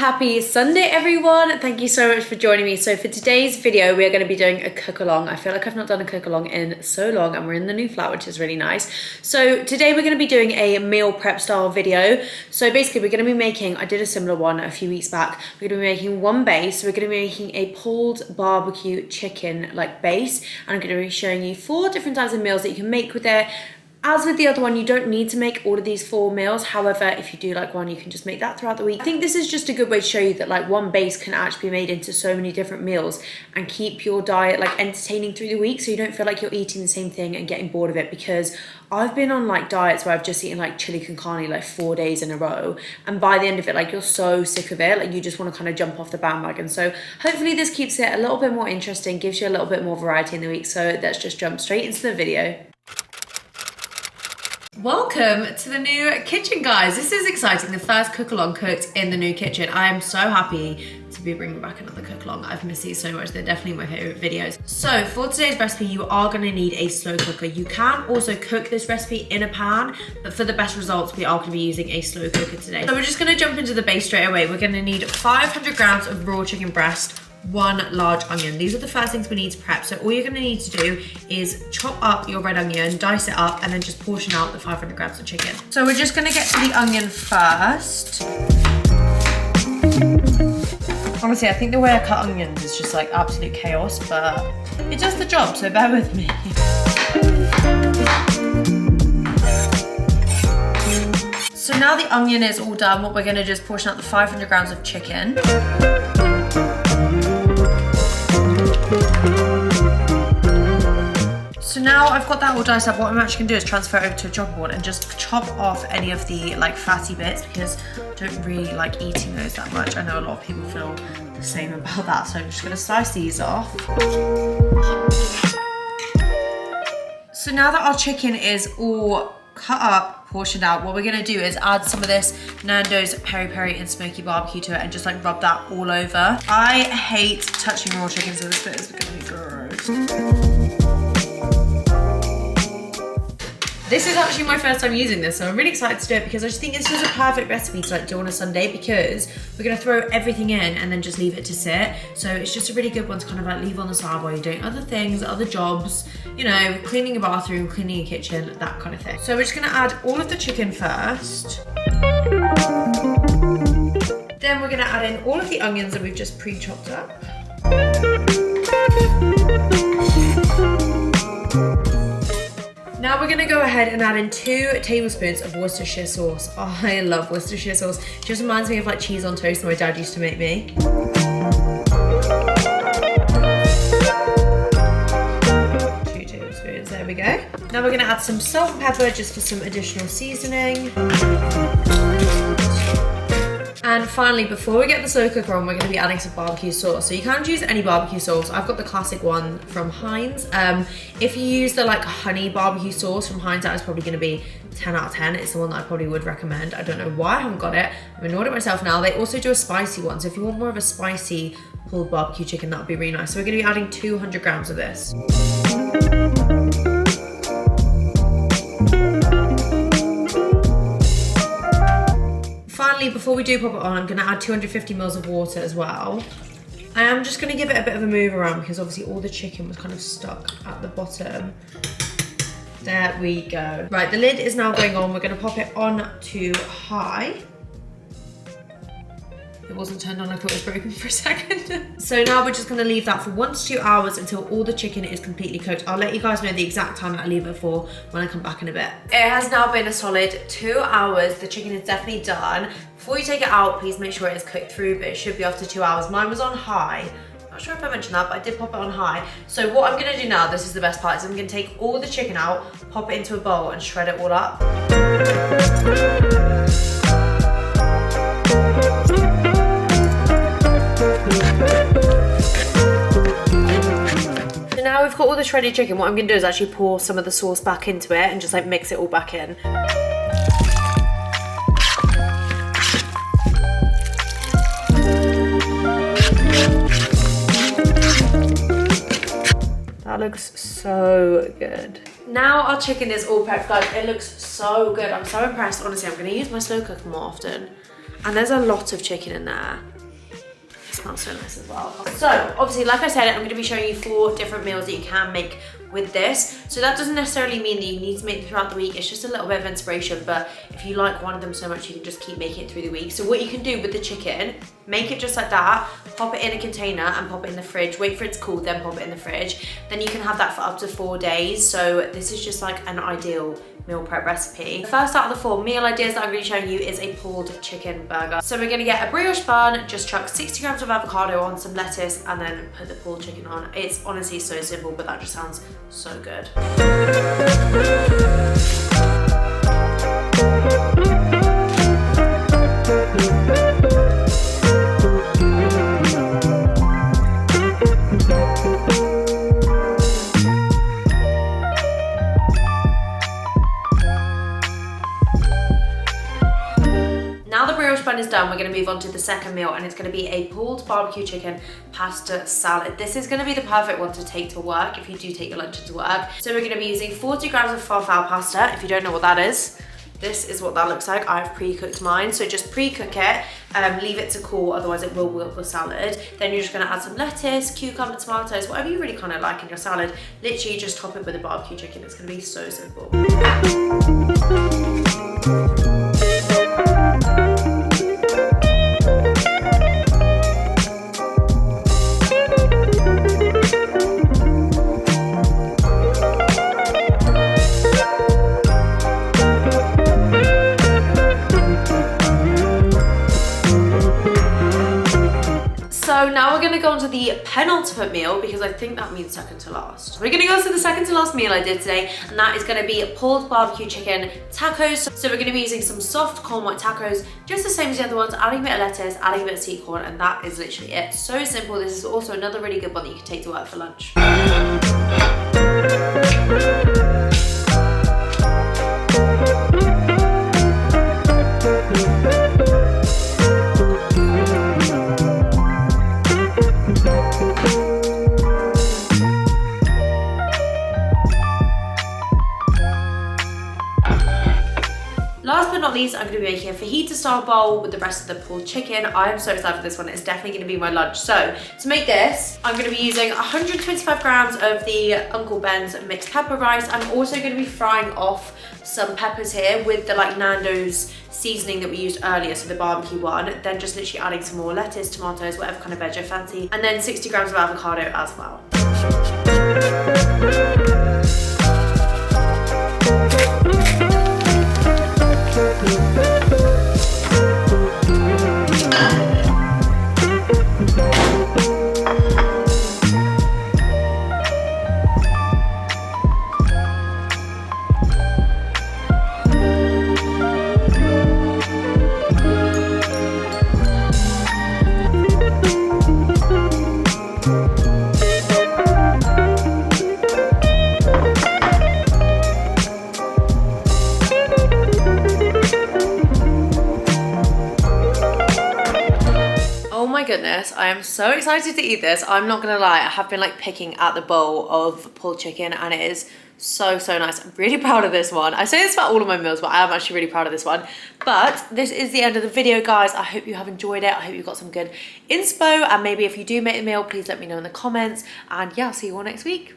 happy Sunday everyone. Thank you so much for joining me. So for today's video we are going to be doing a cook along. I feel like I've not done a cook along in so long and we're in the new flat, which is really nice. So today we're going to be doing a meal prep style video. So basically we're going to be making, I did a similar one a few weeks back, we're going to be making one base. So we're going to be making a pulled barbecue chicken like base, and I'm going to be showing you 4 different types of meals that you can make with it. As with the other one, you don't need to make all of these 4 meals. However, if you do like one, you can just make that throughout the week. I think this is just a good way to show you that like one base can actually be made into so many different meals and keep your diet like entertaining through the week, so you don't feel like you're eating the same thing and getting bored of it. Because I've been on like diets where I've just eaten like chili con carne like 4 days in a row, and by the end of it, like you're so sick of it, like you just want to kind of jump off the bandwagon. So hopefully this keeps it a little bit more interesting, gives you a little bit more variety in the week. So let's just jump straight into the video. Welcome to the new kitchen, guys. This is exciting. The first cook along cooked in the new kitchen. I am so happy to be bringing back another cook along. I've missed these so much. They're definitely my favorite videos. So for today's recipe, you are going to need a slow cooker. You can also cook this recipe in a pan, but for the best results, we are going to be using a slow cooker today. So we're just going to jump into the base straight away. We're going to need 500 grams of raw chicken breast, 1 large onion. These are the first things we need to prep. So all you're going to need to do is chop up your red onion, dice it up, and then just portion out the 500 grams of chicken. So we're just going to get to the onion first. Honestly, I think the way I cut onions is just like absolute chaos, but it does the job, so bear with me. So now the onion is all done, what we're going to do is portion out the 500 grams of chicken. So now I've got that all diced up, what I'm actually gonna do is transfer it over to a chopping board and just chop off any of the like fatty bits, because I don't really like eating those that much. I know a lot of people feel the same about that, so I'm just gonna slice these off. So now that our chicken is all cut up, portioned out, what we're gonna do is add some of this Nandos peri peri and smoky barbecue to it and just like rub that all over. I hate touching raw chicken, so this bit is gonna be gross. This is actually my first time using this, so I'm really excited to do it because I just think this is a perfect recipe to like do on a Sunday, because we're gonna throw everything in and then just leave it to sit. So it's just a really good one to kind of like leave on the side while you're doing other things, other jobs, you know, cleaning your bathroom, cleaning your kitchen, that kind of thing. So we're just gonna add all of the chicken first. Then we're gonna add in all of the onions that we've just pre-chopped up. Now we're gonna go ahead and add in 2 tablespoons of Worcestershire sauce. Oh, I love Worcestershire sauce. It just reminds me of like cheese on toast that my dad used to make me. 2 tablespoons, there we go. Now we're gonna add some salt and pepper just for some additional seasoning. And finally, before we get the slow cooker on, we're gonna be adding some barbecue sauce. So you can use any barbecue sauce. I've got the classic one from Heinz. If you use the like honey barbecue sauce from Heinz, that is probably gonna be 10 out of 10. It's the one that I probably would recommend. I don't know why I haven't got it. I'm gonna order it myself now. They also do a spicy one. So if you want more of a spicy pulled barbecue chicken, that would be really nice. So we're gonna be adding 200 grams of this. Finally, before we do pop it on, I'm gonna add 250 mils of water as well. I am just gonna give it a bit of a move around because obviously all the chicken was kind of stuck at the bottom. There we go. Right, the lid is now going on. We're gonna pop it on to high. It wasn't turned on, I thought it was broken for a second. So now we're just gonna leave that for 1 to 2 hours until all the chicken is completely cooked. I'll let you guys know the exact time that I leave it for when I come back in a bit. It has now been a solid 2 hours. The chicken is definitely done. Before you take it out, please make sure it is cooked through, but it should be after 2 hours. Mine was on high. Not sure if I mentioned that, but I did pop it on high. So what I'm gonna do now, this is the best part, is I'm gonna take all the chicken out, pop it into a bowl and shred it all up. Now we've got all the shredded chicken, what I'm gonna do is actually pour some of the sauce back into it and just like mix it all back in. That looks so good. Now our chicken is all prepped, guys. It looks so good. I'm so impressed. Honestly, I'm gonna use my slow cooker more often. And there's a lot of chicken in there. smells so nice as well. So obviously, like I said, I'm going to be showing you 4 different meals that you can make with this. So that doesn't necessarily mean that you need to make them throughout the week. It's just a little bit of inspiration, but if you like one of them so much, you can just keep making it through the week. So what you can do with the chicken, make it just like that, pop it in a container and pop it in the fridge, wait for it to cool, then pop it in the fridge. Then you can have that for up to 4 days. So this is just like an ideal meal prep recipe. The first out of the 4 meal ideas that I'm going to be showing you is a pulled chicken burger. So we're going to get a brioche bun, just chuck 60 grams of avocado on, some lettuce, and then put the pulled chicken on. It's honestly so simple, but that just sounds so good. Now the brioche bun is done, we're going to move on to the second meal, and it's going to be a pulled barbecue chicken pasta salad. This is going to be the perfect one to take to work if you do take your lunch into work. So we're going to be using 40 grams of farfalle pasta. If you don't know what that is, this is what that looks like. I've pre-cooked mine, so just pre-cook it, leave it to cool, otherwise it will wilt the salad. Then you're just going to add some lettuce, cucumber, tomatoes, whatever you really kind of like in your salad. Literally just top it with a barbecue chicken. It's going to be so simple. So now we're gonna go on to the penultimate meal, because I think that means second to last. We're gonna go to the second to last meal I did today, and that is gonna be pulled barbecue chicken tacos. So we're gonna be using some soft corn white tacos, just the same as the other ones, adding a bit of lettuce, adding a bit of sweet corn, and that is literally it. So simple. This is also another really good one that you can take to work for lunch. Last but not least, I'm going to be making a fajita style bowl with the rest of the pulled chicken. I am so excited for this one. It's definitely going to be my lunch. So to make this, I'm going to be using 125 grams of the Uncle Ben's mixed pepper rice. I'm also going to be frying off some peppers here with the Nandos seasoning that we used earlier, so the barbecue one. Then just literally adding some more lettuce, tomatoes, whatever kind of veg you fancy. And then 60 grams of avocado as well. Goodness, I am so excited to eat this. I'm not gonna lie, I have been like picking at the bowl of pulled chicken, and it is so nice. I'm really proud of this one. I say this about all of my meals, but I am actually really proud of this one. But this is the end of the video, guys. I hope you have enjoyed it. I hope you got some good inspo, and maybe if you do make a meal, please let me know in the comments. And yeah, I'll see you all next week.